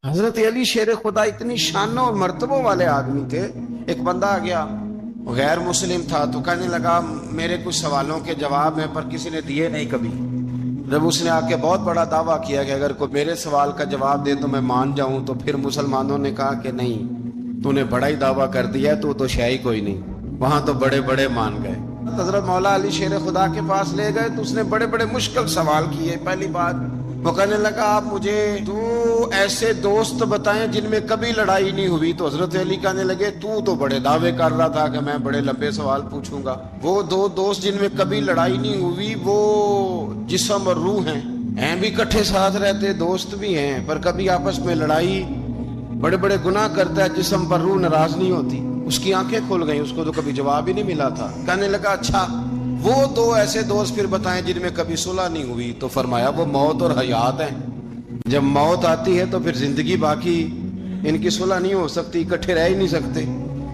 حضرت علی شیر خدا اتنی شانوں اور مرتبوں والے آدمی تھے. ایک بندہ آ گیا غیر مسلم تھا تو کہنے لگا میرے کچھ سوالوں کے جواب ہیں پر کسی نے دیے نہیں کبھی. جب اس نے آ کے بہت بڑا دعویٰ کیا کہ اگر کوئی میرے سوال کا جواب دے تو میں مان جاؤں، تو پھر مسلمانوں نے کہا کہ نہیں، تو نے بڑا ہی دعویٰ کر دیا، تو شے ہی کوئی نہیں. وہاں تو بڑے بڑے مان گئے. حضرت مولا علی شیر خدا کے پاس لے گئے تو اس نے بڑے بڑے مشکل سوال کیے. پہلی بات وہ کہنے لگا آپ مجھے تو ایسے دوست بتائیں جن میں کبھی لڑائی نہیں ہوئی. تو حضرت علی کہنے لگے تو بڑے دعوے کر رہا تھا کہ میں بڑے لمبے سوال پوچھوں گا. وہ دو دوست جن میں کبھی لڑائی نہیں ہوئی وہ جسم اور روح ہیں بھی کٹھے ساتھ رہتے، دوست بھی ہیں، پر کبھی آپس میں لڑائی، بڑے بڑے گناہ کرتا ہے، جسم پر روح ناراض نہیں ہوتی. اس کی آنکھیں کھل گئیں، اس کو تو کبھی جواب ہی نہیں ملا تھا. کہنے لگا اچھا وہ دو ایسے دوست پھر بتائیں جن میں کبھی صلح نہیں ہوئی. تو فرمایا وہ موت اور حیات ہیں. جب موت آتی ہے تو پھر زندگی باقی ان کی صلح نہیں ہو سکتی، اکٹھے رہ ہی نہیں سکتے.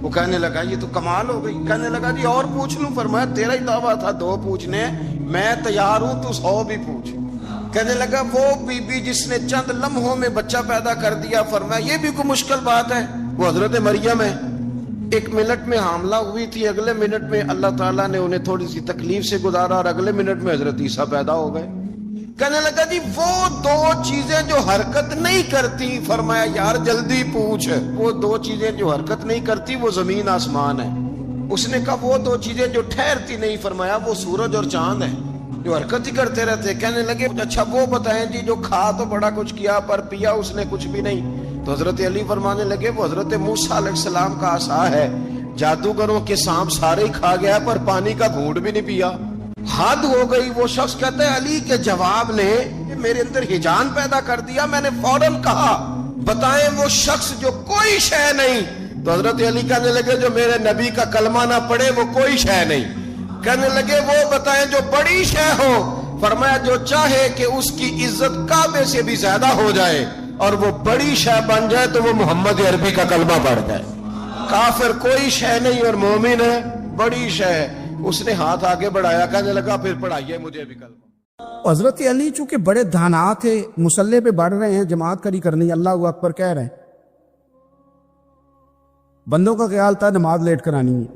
وہ کہنے لگا یہ تو کمال ہو گئی. کہنے لگا جی اور پوچھ لوں؟ فرمایا تیرا ہی دعویٰ تھا 2 پوچھنے، میں تیار ہوں، تو 100 بھی پوچھ. کہنے لگا وہ بی بی جس نے چند لمحوں میں بچہ پیدا کر دیا، فرمایا یہ بھی کوئی مشکل بات ہے؟ وہ حضرت مریم ہے. 1 منٹ میں حاملہ ہوئی تھی، اگلے منٹ میں اللہ تعالیٰ نے انہیں تھوڑی سی تکلیف سے گزارا اور اگلے منٹ میں حضرت عیسیٰ پیدا ہو گئے. کہنے لگا جی وہ 2 چیزیں جو حرکت نہیں کرتی، فرمایا یار جلدی پوچھ. وہ 2 چیزیں جو حرکت نہیں کرتی وہ زمین آسمان ہے. اس نے کہا وہ 2 چیزیں جو ٹھہرتی نہیں، فرمایا وہ سورج اور چاند ہے، جو حرکت ہی کرتے رہتے. کہنے لگے اچھا وہ بتائیں جی جو کھا تو بڑا کچھ کیا پر پیا اس نے کچھ بھی نہیں. تو حضرت علی فرمانے لگے وہ حضرت موسیٰ علیہ السلام کا عصا ہے، جادوگروں کے سانپ سارے ہی کھا گیا پر پانی کا گھونٹ بھی نہیں پیا. حد ہو گئی. وہ شخص کہتا ہے علی کے جواب نے میرے اندر ہیجان پیدا کر دیا. میں نے فوراً کہا بتائیں وہ شخص جو کوئی شے نہیں. تو حضرت علی کہنے لگے جو میرے نبی کا کلمہ نہ پڑھے وہ کوئی شے نہیں. کہنے لگے وہ بتائیں جو بڑی شے ہو. فرمایا جو چاہے کہ اس کی عزت کعبے سے بھی زیادہ ہو جائے اور وہ بڑی شے بن جائے تو وہ محمد عربی کا کلمہ پڑھ جائے. کافر کوئی شے نہیں اور مومن ہے بڑی شے. اس نے ہاتھ آگے بڑھایا، کہنے لگا پھر پڑھائیے مجھے بھی کلمہ. حضرت علی چونکہ بڑے دھانا تھے، مسلح پہ بڑھ رہے ہیں، جماعت کری کرنی، اللہ اکبر کہہ رہے ہیں. بندوں کا خیال تھا نماز لیٹ کرانی ہے.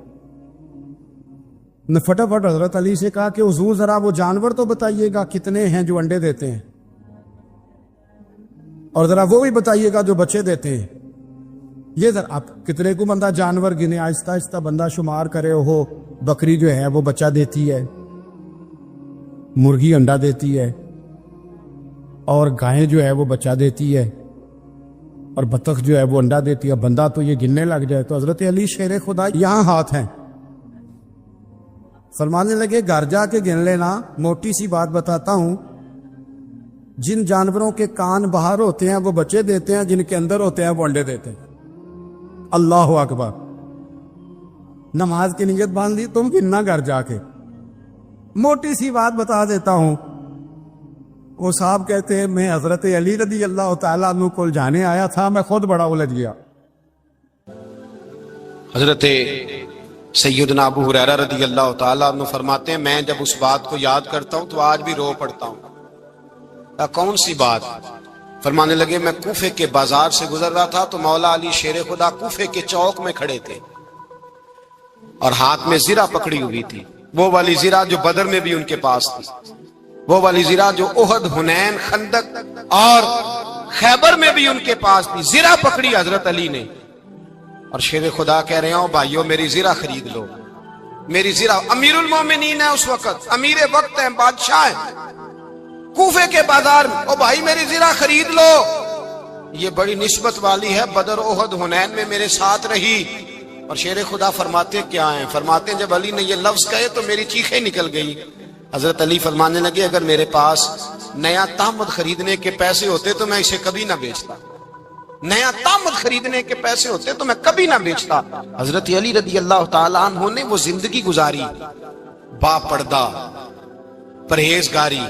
نے فٹافٹ حضرت علی سے کہا کہ حضور ذرا وہ جانور تو بتائیے گا کتنے ہیں جو انڈے دیتے ہیں، اور ذرا وہ بھی بتائیے گا جو بچے دیتے ہیں. یہ ذرا آپ کتنے کو بندہ جانور گنے، آہستہ آہستہ بندہ شمار کرے. ہو بکری جو ہے وہ بچہ دیتی ہے، مرغی انڈا دیتی ہے، اور گائیں جو ہے وہ بچہ دیتی ہے، اور بطخ جو ہے وہ انڈا دیتی ہے. بندہ تو یہ گننے لگ جائے. تو حضرت علی شیر خدا یہاں ہاتھ ہیں، فرمانے لگے گھر جا کے گن لینا. موٹی سی بات بتاتا ہوں، جن جانوروں کے کان باہر ہوتے ہیں وہ بچے دیتے ہیں، جن کے اندر ہوتے ہیں وہ انڈے دیتے ہیں. اللہ اکبر. نماز کی نیت باندھ لی، تم گننا گھر جا کے. موٹی سی بات بتا دیتا ہوں. وہ صاحب کہتے ہیں میں حضرت علی رضی اللہ تعالیٰ عنہ کو جانے آیا تھا، میں خود بڑا الجھ گیا. حضرت سیدنا ابو ہریرہ رضی اللہ تعالیٰ عنہ فرماتے ہیں میں جب اس بات کو یاد کرتا ہوں تو آج بھی رو پڑتا ہوں. کون سی بات؟ فرمانے لگے میں کوفے کے بازار سے گزر رہا تھا تو مولا علی شیر خدا کوفے کے چوک میں کھڑے تھے اور ہاتھ میں زرہ پکڑی ہوئی تھی. وہ والی زرہ جو بدر میں بھی ان کے پاس تھی، وہ والی زرہ جو احد، حنین، خندق اور خیبر میں بھی ان کے پاس تھی. زرہ پکڑی حضرت علی نے اور شیر خدا کہہ رہے ہوں بھائیو میری زرہ خرید لو. میری زرہ، امیر المومنین ہے اس وقت، امیر وقت ہے، بادشاہ ہے کوفے کے بازار میں. او بھائی میری زرہ خرید لو. یہ بڑی نسبت والی ہے، بدر، احد، حنین میں میرے ساتھ رہی. اور شیر خدا فرماتے کیا ہیں؟ فرماتے ہیں جب علی نے یہ لفظ کہے تو میری چیخیں نکل گئی. حضرت علی فرمانے لگے اگر میرے پاس نیا تامد خریدنے کے پیسے ہوتے تو میں اسے کبھی نہ بیچتا. نیا تامد خریدنے کے پیسے ہوتے تو میں کبھی نہ بیچتا. حضرت علی رضی اللہ تعالیٰ عنہ نے وہ زندگی گزاری، با پردہ، پرہیزگاری،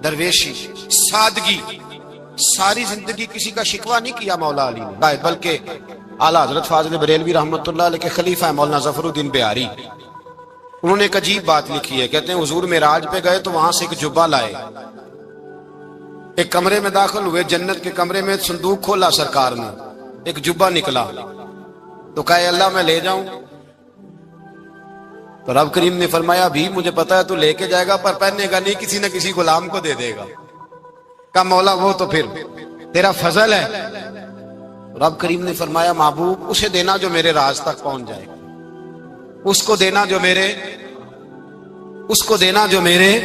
درویشی، سادگی. ساری زندگی کسی کا شکوہ نہیں کیا مولا علی نے، بلکہ اعلیٰ حضرت فاضل بریلوی رحمۃ اللہ علیہ کے خلیفہ مولانا ظفر الدین بہاری، انہوں نے ایک عجیب بات لکھی ہے. کہتے ہیں حضور معراج پہ گئے تو وہاں سے ایک جبہ لائے، ایک کمرے میں داخل ہوئے، جنت کے کمرے میں، صندوق کھولا سرکار نے، ایک جبہ نکلا، تو کہا اے اللہ میں لے جاؤں؟ تو رب کریم نے فرمایا بھی مجھے پتا ہے تو لے کے جائے گا پر پہننے گا نہیں، کسی نہ کسی غلام کو دے دے گا۔ کہا مولا وہ تو پھر تیرا فضل ہے۔ رب کریم نے فرمایا محبوب اسے دینا جو میرے راز تک پہنچ جائے، اس کو دینا جو میرے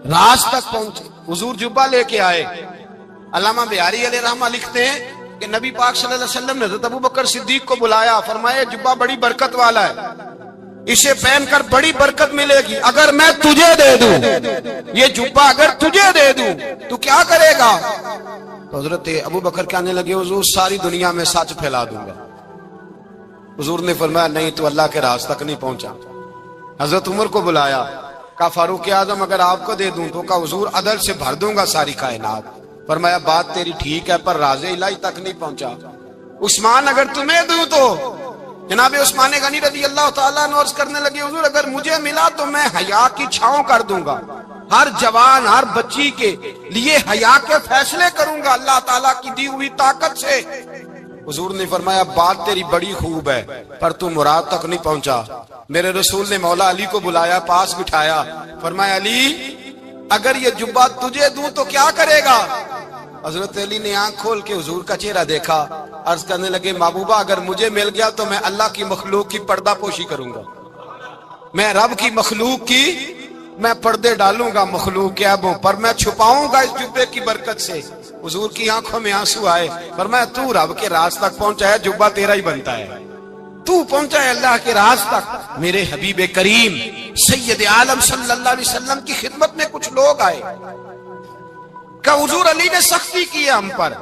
راز تک پہنچے۔ حضور جبہ لے کے آئے۔ علامہ بہاری علیہ رحمہ لکھتے ہیں کہ نبی پاک صلی اللہ علیہ وسلم نے حضرت ابوبکر صدیق کو بلایا، فرمایا جبہ بڑی برکت والا ہے، اسے پہن کر بڑی برکت ملے گی، اگر میں تجھے دے دوں، یہ جبہ اگر تجھے دے دوں تو کیا کرے گا؟ تو حضرت ابوبکر کہنے لگے حضور ساری دنیا میں سچ پھیلا دوں گا۔ حضور نے فرمایا نہیں تو اللہ کے راز تک نہیں پہنچا۔ حضرت عمر کو بلایا، کہا فاروق اعظم اگر آپ کو دے دوں تو کہا حضور عدل سے بھر دوں گا ساری کائنات۔ فرمایا بات تیری ٹھیک ہے پر راز الہی تک نہیں پہنچا۔ عثمان اگر تمہیں دوں تو جناب عثمان غنی رضی اللہ تعالیٰ عنہ عرض کرنے لگے حضور اگر مجھے ملا تو میں حیا کی چھاؤں کر دوں گا، ہر جوان ہر بچی کے لیے حیا کے فیصلے کروں گا اللہ تعالیٰ کی دی ہوئی طاقت سے۔ حضور نے فرمایا بات تیری بڑی خوب ہے پر تو مراد تک نہیں پہنچا۔ میرے رسول نے مولا علی کو بلایا، پاس بٹھایا، فرمایا علی اگر یہ جبہ تجھے دوں تو کیا کرے گا؟ حضرت علی نے آنکھ کھول کے حضور کا چہرہ دیکھا، عرض کرنے لگے محبوبہ اگر مجھے مل گیا تو میں اللہ کی مخلوق کی پردہ پوشی کروں گا، میں رب کی مخلوق کی میں پردے ڈالوں گا مخلوق کے عیبوں پر، میں چھپاؤں گا اس جبے کی برکت سے۔ حضور کی آنکھوں میں آنسو آئے، فرمایا تو رب کے راز تک پہنچا ہے، جبہ تیرا ہی بنتا ہے، تو پہنچا ہے اللہ کے راز تک۔ میرے حبیب کریم سید عالم صلی اللہ علیہ وسلم کی خدمت میں کچھ لوگ آئے کہ حضور علی نے سختی کی ہے ہم پر،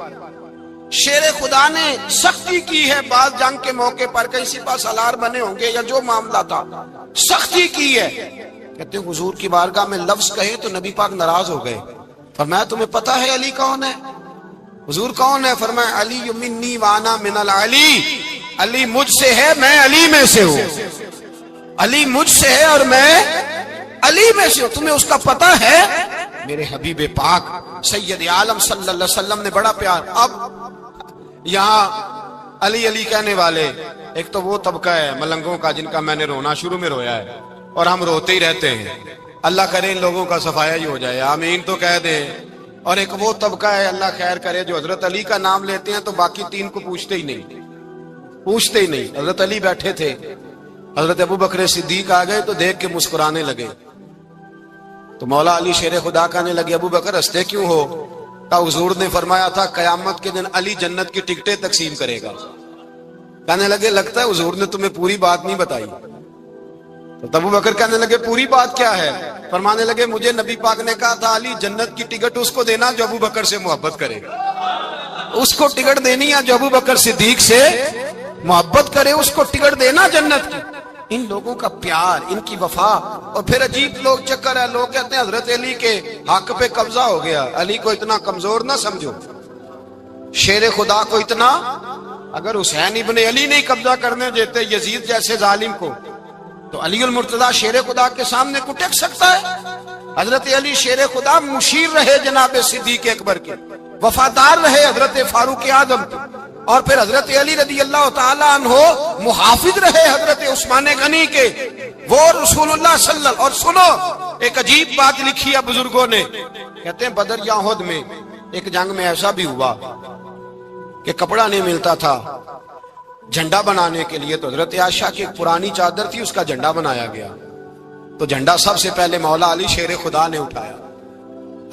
شیر خدا نے سختی کی ہے، بعض جنگ کے موقع پر کہیں سپہ سالار بنے ہوں گے یا جو معاملہ تھا سختی کی ہے۔ کہتے ہیں حضور کی بارگاہ میں لفظ کہے تو نبی پاک ناراض ہو گئے۔ فرمایا تمہیں پتا ہے علی کون ہے؟ حضور کون ہے؟ فرمایا علی منی وانا من العلی، علی مجھ سے ہے میں علی میں سے ہوں، علی مجھ سے ہے اور میں علی میں سے ہوں، تمہیں اس کا پتہ ہے؟ میرے حبیب پاک سید عالم صلی اللہ علیہ وسلم نے بڑا پیار۔ اب یہاں علی علی کہنے والے ایک تو وہ طبقہ ہے ملنگوں کا جن کا میں نے رونا شروع میں رویا ہے اور ہم روتے ہی رہتے ہیں، اللہ کرے ان لوگوں کا صفایا ہی ہو جائے، آمین تو کہہ دیں۔ اور ایک وہ طبقہ ہے اللہ خیر کرے جو حضرت علی کا نام لیتے ہیں تو باقی تین کو پوچھتے ہی نہیں۔ حضرت علی بیٹھے تھے، حضرت ابوبکر صدیق آ گئے تو دیکھ کے مسکرانے لگے، تو مولا علی شیر خدا کہنے لگے ابوبکر ہنستے کیوں ہو؟ کہ حضور نے فرمایا تھا قیامت کے دن علی جنت کی ٹکٹیں تقسیم کرے گا۔ کہنے لگے لگتا ہے حضور نے تمہیں پوری بات نہیں بتائی۔ تو ابوبکر کہنے لگے پوری بات کیا ہے؟ فرمانے لگے مجھے نبی پاک نے کہا تھا علی جنت کی ٹکٹ اس کو دینا جو ابوبکر سے محبت کرے گا، اس کو ٹکٹ دینی ہے جو ابوبکر صدیق سے محبت کرے، اس کو ٹکٹ دینا جنت کی۔ ان لوگوں کا پیار، ان کی وفا۔ اور پھر عجیب لوگ چکر ہے، لوگ کہتے ہیں حضرت علی کے حق پہ قبضہ ہو گیا، علی کو اتنا کمزور نہ سمجھو، شیر خدا کو اتنا، اگر حسین ابن علی نہیں قبضہ کرنے دیتے یزید جیسے ظالم کو تو علی المرتضیٰ شیر خدا کے سامنے کو ٹک سکتا ہے؟ حضرت علی شیر خدا مشیر رہے جناب صدیق اکبر کے، وفادار رہے حضرت فاروق اعظم کے، اور پھر حضرت علی رضی اللہ تعالیٰ عنہ محافظ رہے حضرت عثمان غنی کے، وہ رسول اللہ صلی اللہ علیہ وسلم۔ اور سنو ایک عجیب بات لکھی ہے بزرگوں نے، کہتے ہیں بدر یا احد میں ایک جنگ میں ایسا بھی ہوا کہ کپڑا نہیں ملتا تھا جھنڈا بنانے کے لیے، تو حضرت عائشہ کی ایک پرانی چادر تھی اس کا جھنڈا بنایا گیا، تو جھنڈا سب سے پہلے مولا علی شیر خدا نے اٹھایا۔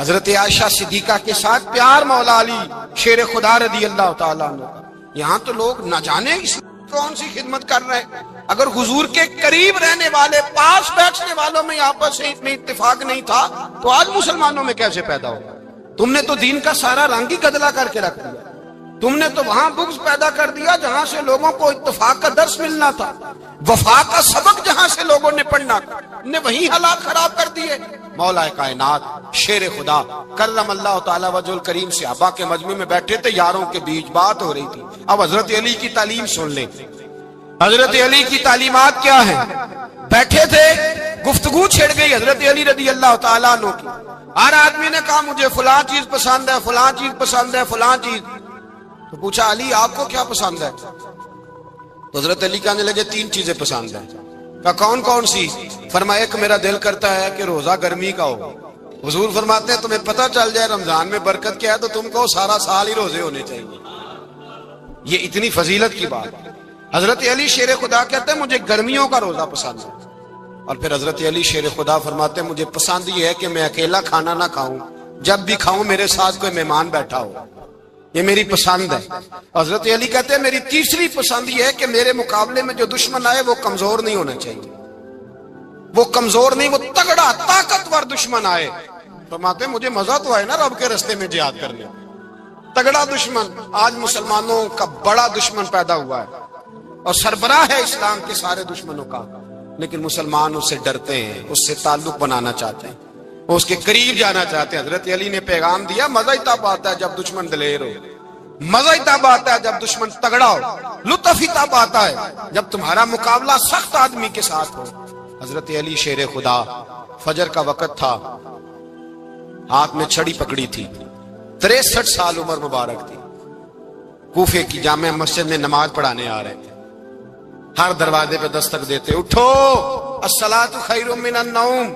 حضرت عائشہ صدیقہ کے ساتھ پیار مولا علی شیر خدا رضی اللہ تعالیٰ عنہ کا۔ یہاں تو لوگ نہ جانے کون سی خدمت کر رہے ہیں، اگر حضور کے قریب رہنے والے پاس بیٹھنے والوں میں آپس سے اتنے اتفاق نہیں تھا تو آج مسلمانوں میں کیسے پیدا ہو؟ تم نے تو دین کا سارا رنگ ہی گدلا کر کے رکھ دیا، تم نے تو وہاں بغض پیدا کر دیا جہاں سے لوگوں کو اتفاق کا درس ملنا تھا، وفا کا سبق جہاں سے لوگوں نے پڑھنا نے وہیں حالات خراب کر دیے۔ مولا کائنات شیر خدا کرم اللہ تعالی وجہ الکریم صحابہ کے مجمع میں بیٹھے تھے، یاروں کے بیچ بات ہو رہی تھی۔ اب حضرت علی کی تعلیم سن لیں، حضرت علی کی تعلیمات کیا ہیں؟ بیٹھے تھے، گفتگو چھڑ گئی حضرت علی رضی اللہ تعالیٰ عنہ کی، ہر آدمی نے کہا مجھے فلاں چیز پسند ہے، فلاں چیز پسند ہے، فلاں چیز. تو پوچھا علی آپ کو کیا پسند ہے؟ تو حضرت علی کہنے لگے 3 چیزیں پسند ہیں. کہا کون کون سی؟ فرمایا ایک میرا دل کرتا ہے کہ روزہ گرمی کا ہو. حضور فرماتے ہیں تمہیں پتہ چل جائے رمضان میں برکت کیا ہے تو تم کو سارا سال ہی روزے ہونے چاہیے. یہ اتنی فضیلت کی بات. حضرت علی شیر خدا کہتے ہیں مجھے گرمیوں کا روزہ پسند ہے. اور پھر حضرت علی شیر خدا فرماتے ہیں مجھے پسند یہ ہے کہ میں اکیلا کھانا نہ کھاؤں، جب بھی کھاؤں میرے ساتھ کوئی مہمان بیٹھا ہو. یہ میری پسند ہے. حضرت علی کہتے ہیں میری تیسری پسند یہ ہے کہ میرے مقابلے میں جو دشمن آئے وہ کمزور نہیں ہونا چاہیے. وہ کمزور نہیں، وہ تگڑا طاقتور دشمن آئے. فرماتے ہیں مجھے مزہ تو آئے نا رب کے رستے میں جہاد کرنے. تگڑا دشمن. آج مسلمانوں کا بڑا دشمن پیدا ہوا ہے اور سربراہ ہے اسلام کے سارے دشمنوں کا، لیکن مسلمان اس سے ڈرتے ہیں، اس سے تعلق بنانا چاہتے ہیں، وہ اس کے قریب جانا چاہتے ہیں. حضرت علی نے پیغام دیا مزہ ہی تب آتا ہے جب دشمن دلیر ہو، مزہ ہی تب آتا ہے جب دشمن تگڑا ہو، لطف ہی تب آتا ہے جب تمہارا مقابلہ سخت آدمی کے ساتھ ہو. حضرت علی شیر خدا، فجر کا وقت تھا، ہاتھ میں چھڑی پکڑی تھی، 63 سال عمر مبارک تھی. کوفے کی جامع مسجد میں نماز پڑھانے آ رہے تھے. ہر دروازے پہ دستک دیتے اٹھو الصلاۃ خیر من النوم.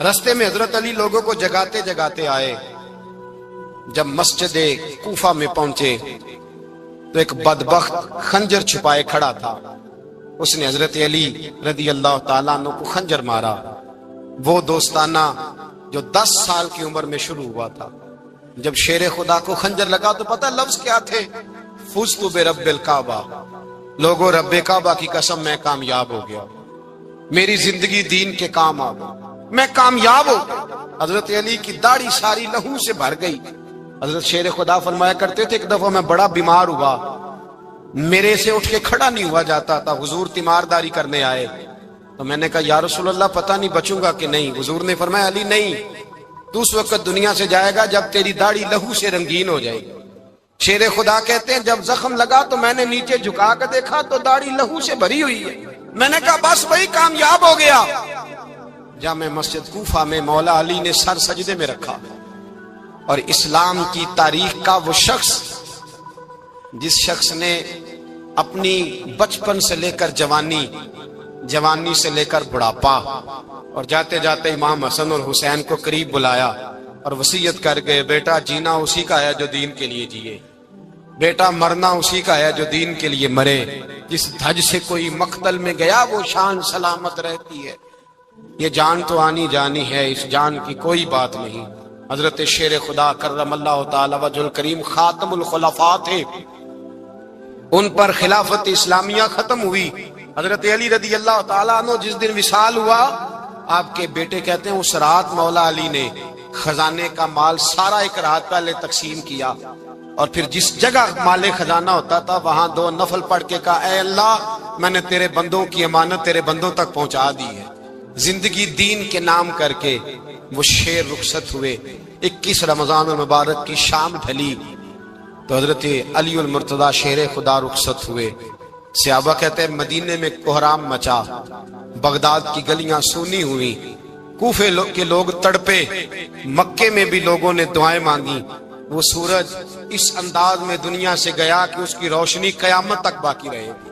رستے میں حضرت علی لوگوں کو جگاتے جگاتے آئے. جب مسجد کوفہ میں پہنچے تو ایک بدبخت خنجر چھپائے کھڑا تھا. اس نے حضرت علی رضی اللہ تعالیٰ عنہ کو خنجر مارا. وہ دوستانہ جو 10 سال کی عمر میں شروع ہوا تھا. جب شیر خدا کو خنجر لگا تو پتہ لفظ کیا تھے؟ فزت برب الکعبہ. لوگوں رب کعبہ کی قسم میں کامیاب ہو گیا، میری زندگی دین کے کام آ گئی، میں کامیاب ہو گیا. حضرت علی کی داڑھی ساری لہو سے بھر گئی. حضرت شیر خدا فرمایا کرتے تھے ایک دفعہ میں بڑا بیمار ہوا، میرے سے اٹھ کے کھڑا نہیں ہوا جاتا تھا. حضور تیمارداری کرنے آئے تو میں نے کہا یا رسول اللہ پتہ نہیں بچوں گا کہ نہیں. حضور نے فرمایا علی نہیں، تو اس وقت دنیا سے جائے گا جب تیری داڑھی لہو سے رنگین ہو جائے گی. شیر خدا کہتے ہیں جب زخم لگا تو میں نے نیچے جھکا کر دیکھا تو داڑھی لہو سے بھری ہوئی ہے. میں نے کہا بس وہی کامیاب ہو گیا. جامع مسجد کوفہ میں مولا علی نے سر سجدے میں رکھا اور اسلام کی تاریخ کا وہ شخص جس شخص نے اپنی بچپن سے لے کر جوانی، جوانی سے لے کر بڑھاپا اور جاتے جاتے امام حسن اور حسین کو قریب بلایا اور وصیت کر گئے بیٹا جینا اسی کا ہے جو دین کے لیے جیے، بیٹا مرنا اسی کا ہے جو دین کے لیے مرے. جس دھج سے کوئی مقتل میں گیا وہ شان سلامت رہتی ہے. یہ جان تو آنی جانی ہے، اس جان کی کوئی بات نہیں. حضرت شیر خدا کرم اللہ تعالی وجہ الکریم خاتم الخلفاء تھے، ان پر خلافت اسلامیہ ختم ہوئی. حضرت علی رضی اللہ تعالیٰ عنہ جس دن وصال ہوا، آپ کے بیٹے کہتے ہیں اس رات مولا علی نے خزانے کا مال سارا ایک رات پہلے تقسیم کیا اور پھر جس جگہ مال خزانہ ہوتا تھا وہاں 2 نفل پڑھ کے کہا اے اللہ میں نے تیرے بندوں کی امانت تیرے بندوں تک پہنچا دی ہے. زندگی دین کے نام کر کے وہ شیر رخصت ہوئے. 21 رمضان المبارک کی شام ڈھلی تو حضرت علی المرتضی شیر خدا رخصت ہوئے. صحابہ کہتے ہیں مدینے میں کوہرام مچا، بغداد کی گلیاں سونی ہوئی، کوفے کے لوگ تڑپے، مکے میں بھی لوگوں نے دعائیں مانگی. وہ سورج اس انداز میں دنیا سے گیا کہ اس کی روشنی قیامت تک باقی رہے گی،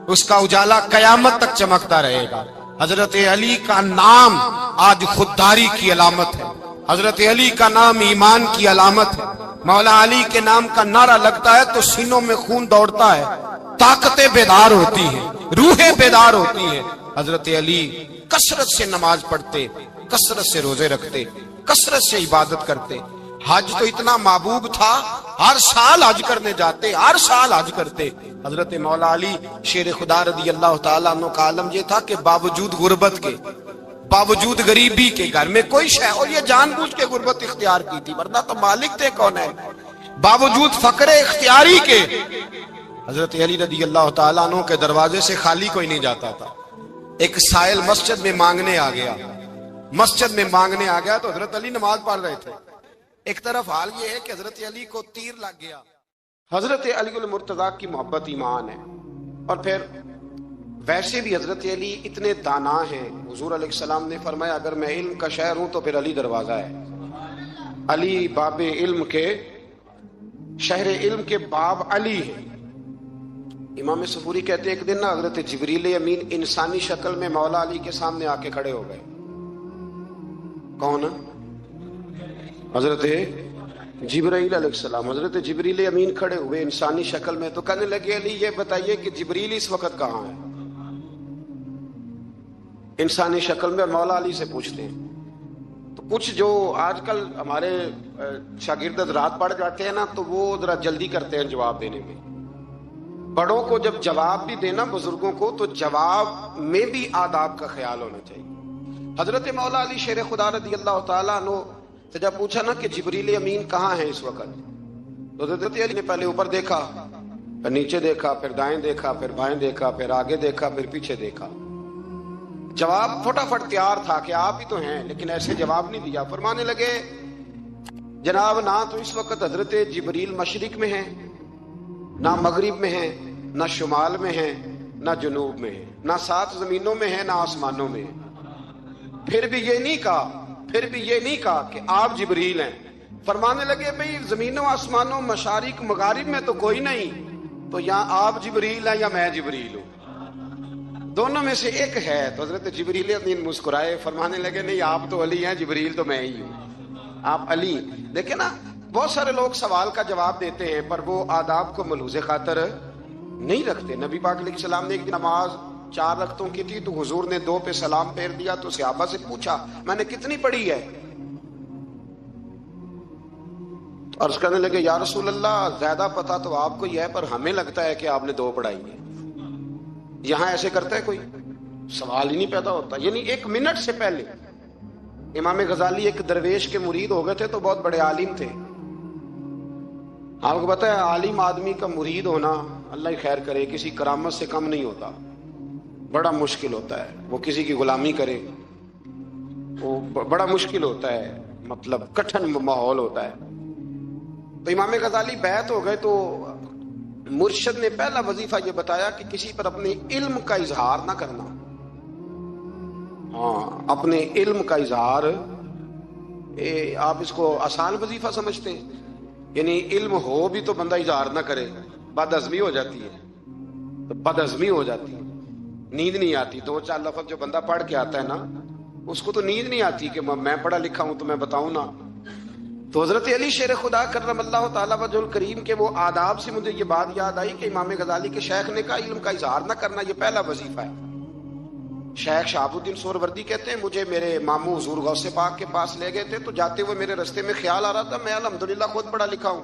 اس کا اجالا قیامت تک چمکتا رہے گا. حضرت علی کا نام آج خودداری کی علامت ہے، حضرت علی کا نام ایمان کی علامت ہے. مولا علی کے نام کا نعرہ لگتا ہے تو سینوں میں خون دوڑتا ہے، طاقتیں بیدار ہوتی ہیں، روحیں بیدار ہوتی ہیں. حضرت علی کثرت سے نماز پڑھتے، کثرت سے روزے رکھتے، کثرت سے عبادت کرتے. حج تو اتنا محبوب تھا ہر سال حج کرنے جاتے، ہر سال حج کرتے. حضرت مولا علی شیر خدا رضی اللہ تعالیٰ عنہ کا عالم یہ تھا کہ باوجود غربت کے، باوجود غریبی کے، گھر میں کوئی شے، اور یہ جان بوجھ کے غربت اختیار کی تھی ورنہ تو مالک تھے کون ہے، باوجود فقر اختیاری کے حضرت علی رضی اللہ تعالیٰ عنہ کے دروازے سے خالی کوئی نہیں جاتا تھا. ایک سائل مسجد میں مانگنے آ گیا، مسجد میں مانگنے آ گیا تو حضرت علی نماز پڑھ رہے تھے. ایک طرف حال یہ ہے کہ حضرت علی کو تیر لگ گیا. حضرت علی المرتضی کی محبت ایمان ہے. اور پھر ویسے بھی حضرت علی اتنے دانا ہیں، حضور علیہ السلام نے فرمایا اگر میں علم کا شہر ہوں تو پھر علی دروازہ ہے. علی باب علم کے، شہر علم کے باب علی ہے۔ امام صفوری کہتے ہیں ایک دن نا حضرت جبریل امین انسانی شکل میں مولا علی کے سامنے آ کے کھڑے ہو گئے۔ کون؟ حضرت جبرائیل علیہ السلام۔ حضرت جبریل امین کھڑے ہوئے انسانی شکل میں، تو کہنے لگے علی یہ بتائیے کہ جبریل اس وقت کہاں ہے؟ انسانی شکل میں مولا علی سے پوچھتے ہیں۔ تو کچھ جو آج کل ہمارے شاگرد رات پڑھ جاتے ہیں نا، تو وہ ذرا جلدی کرتے ہیں جواب دینے میں۔ بڑوں کو جب جواب بھی دینا بزرگوں کو، تو جواب میں بھی آداب کا خیال ہونا چاہیے۔ حضرت مولا علی شیر خدا رضی اللہ تعالیٰ عنہ سے جب پوچھا نا کہ جبریل امین کہاں ہے اس وقت، تو حضرت علی نے پہلے اوپر دیکھا، پھر نیچے دیکھا، پھر دائیں دیکھا، پھر بائیں دیکھا، پھر آگے دیکھا، پھر پیچھے دیکھا۔ جواب فٹافٹ تیار تھا کہ آپ ہی تو ہیں، لیکن ایسے جواب نہیں دیا۔ فرمانے لگے جناب نہ تو اس وقت حضرت جبریل مشرق میں ہیں، نہ مغرب میں ہیں، نہ شمال میں ہیں، نہ جنوب میں ہیں، نہ 7 زمینوں میں ہیں، نہ آسمانوں میں ہیں۔ پھر بھی یہ نہیں کہا کہ آپ جبریل ہیں۔ فرمانے لگے بھئی زمینوں آسمانوں مشارق مغارب میں تو کوئی نہیں، تو یہاں آپ جبریل ہیں یا میں جبریل ہوں؟ دونوں میں سے ایک ہے۔ تو حضرت جبریل امین مسکرائے، فرمانے لگے نہیں آپ تو علی ہیں، جبریل تو میں ہی ہوں، آپ علی۔ دیکھیں نا بہت سارے لوگ سوال کا جواب دیتے ہیں پر وہ آداب کو ملحوظ خاطر نہیں رکھتے۔ نبی پاک علیہ السلام نے ایک دن نماز 4 رکعتوں کی تھی، تو حضور نے 2 پہ سلام پھیر دیا، تو صحابہ سے پوچھا میں نے کتنی پڑھی ہے؟ عرض کرنے لگے یا رسول اللہ زیادہ پتہ تو آپ کو ہی ہے، پر ہمیں لگتا ہے کہ آپ نے 2 پڑھائی ہے۔ یہاں ایسے کرتا ہے کوئی؟ سوال ہی نہیں پیدا ہوتا۔ یعنی 1 منٹ سے پہلے امام غزالی ایک درویش کے مرید ہو گئے تھے، تو بہت بڑے عالم تھے۔ آپ کو پتہ ہے عالم آدمی کا مرید ہونا، اللہ ہی خیر کرے، کسی کرامت سے کم نہیں ہوتا، بڑا مشکل ہوتا ہے۔ وہ کسی کی غلامی کرے وہ بڑا مشکل ہوتا ہے، مطلب کٹھن ماحول ہوتا ہے۔ تو امام غزالی بیعت ہو گئے، تو مرشد نے پہلا وظیفہ یہ بتایا کہ کسی پر اپنے علم کا اظہار نہ کرنا۔ ہاں اپنے علم کا اظہار، آپ اس کو آسان وظیفہ سمجھتے ہیں؟ یعنی علم ہو بھی تو بندہ اظہار نہ کرے، بد ہضمی ہو جاتی ہے، تو بد ہضمی ہو جاتی ہے، نیند نہیں آتی۔ 2-4 لفظ جو بندہ پڑھ کے آتا ہے نا، اس کو تو نیند نہیں آتی کہ میں پڑھا لکھا ہوں تو میں بتاؤں نا۔ تو حضرت علی شیر خدا کرم اللہ تعالیٰ وجہ الکریم کے وہ آداب سے مجھے یہ بات یاد آئی کہ امام غزالی کے شیخ نے کہا علم کا اظہار نہ کرنا یہ پہلا وظیفہ ہے۔ شیخ شہاب الدین سہروردی کہتے ہیں مجھے میرے ماموں حضور غوث پاک کے پاس لے گئے تھے، تو جاتے ہوئے میرے رستے میں خیال آ رہا تھا میں الحمدللہ خود پڑھا لکھا ہوں،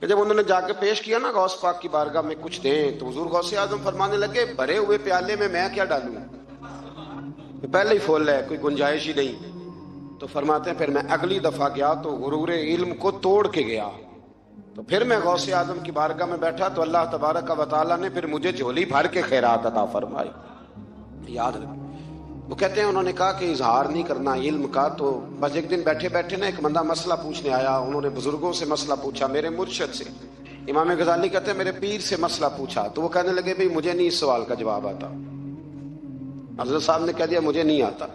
کہ جب انہوں نے جا کے پیش کیا نا غوث پاک کی بارگاہ میں کچھ دیں، تو حضور غوث اعظم فرمانے لگے بھرے ہوئے پیالے میں کیا ڈالوں، پہلے ہی فل ہے، کوئی گنجائش ہی نہیں۔ تو فرماتے ہیں پھر میں اگلی دفعہ گیا تو غرور علم کو توڑ کے گیا، تو پھر میں غوث اعظم کی بارگاہ میں بیٹھا تو اللہ تبارک و تعالیٰ نے پھر مجھے جھولی بھر کے خیرات عطا فرمائی۔ یاد رکھیں، وہ کہتے ہیں انہوں نے کہا کہ اظہار نہیں کرنا علم کا۔ تو بس ایک دن بیٹھے بیٹھے نا ایک بندہ مسئلہ پوچھنے آیا، انہوں نے بزرگوں سے مسئلہ پوچھا، میرے مرشد سے۔ امام غزالی کہتے ہیں میرے پیر سے مسئلہ پوچھا، تو وہ کہنے لگے بھئی مجھے نہیں اس سوال کا جواب آتا۔ حضرت صاحب نے کہہ دیا مجھے نہیں آتا۔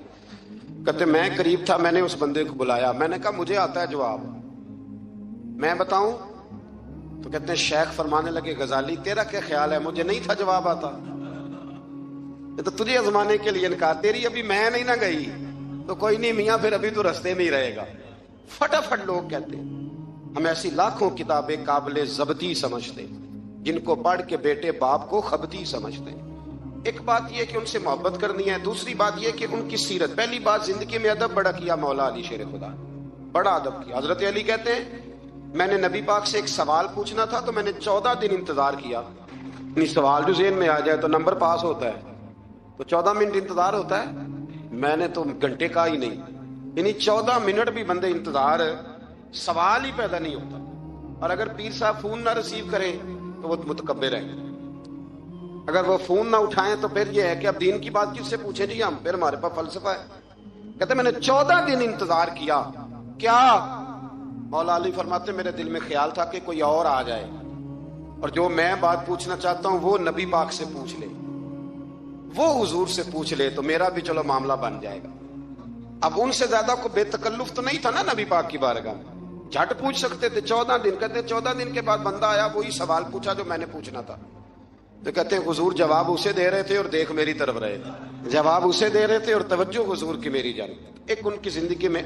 کہتے میں قریب تھا، میں نے اس بندے کو بلایا، میں نے کہا مجھے آتا ہے جواب، میں بتاؤں؟ تو کہتے ہیں شیخ فرمانے لگے غزالی تیرا کیا خیال ہے، مجھے نہیں تھا جواب آتا، یہ تو تجھے آزمانے کے لیے کہا، تیری ابھی میں نہیں نہ گئی تو کوئی نہیں میاں، پھر ابھی تو رستے میں ہی رہے گا۔ فٹافٹ لوگ کہتے ہیں ہم ایسی لاکھوں کتابیں قابل ضبطی سمجھتے جن کو پڑھ کے بیٹے باپ کو خبتی سمجھتے ہیں۔ ایک بات یہ کہ ان سے محبت کرنی ہے، دوسری بات یہ کہ ان کی سیرت، پہلی بات زندگی میں ادب بڑا کیا مولا علی شیر خدا، بڑا ادب کیا۔ حضرت علی کہتے ہیں میں نے نبی پاک سے ایک سوال پوچھنا تھا تو میں نے 14 دن انتظار کیا، یعنی سوال جو ذہن میں آ جائے تو نمبر پاس ہوتا ہے، تو 14 منٹ انتظار ہوتا ہے، میں نے تو گھنٹے کا ہی نہیں، یعنی 14 منٹ بھی بندے انتظار، سوال ہی پیدا نہیں ہوتا۔ اور اگر پیر صاحب فون نہ ریسیو کریں تو وہ متکبر ہیں، اگر وہ فون نہ اٹھائیں تو پھر یہ ہے کہ اب دین کی بات کس سے پوچھیں جی ہم، پھر ہمارے پاس فلسفہ ہے۔ کہتے میں نے 14 دن انتظار کیا، کیا؟ مولا علی فرماتے میرے دل میں خیال تھا کہ کوئی اور آ جائے اور جو میں بات پوچھنا چاہتا ہوں وہ نبی پاک سے پوچھ لے، وہ حضور سے پوچھ لے، تو میرا بھی چلو معاملہ بن جائے گا۔ اب ان سے زیادہ کو بے تکلف تو نہیں تھا نا نبی پاک کی بارگاہ میں، جھٹ پوچھ سکتے تھے 14 دن. کہتے 14 دن کے بعد بندہ آیا، وہی سوال پوچھا جو میں نے پوچھنا تھا. تو کہتے ہیں حضور جواب اسے دے رہے تھے اور دیکھ میری طرف رہے تھے. جواب اسے دے رہے تھے اور توجہ حضور کی میری جانب. ایک ان کی زندگی میں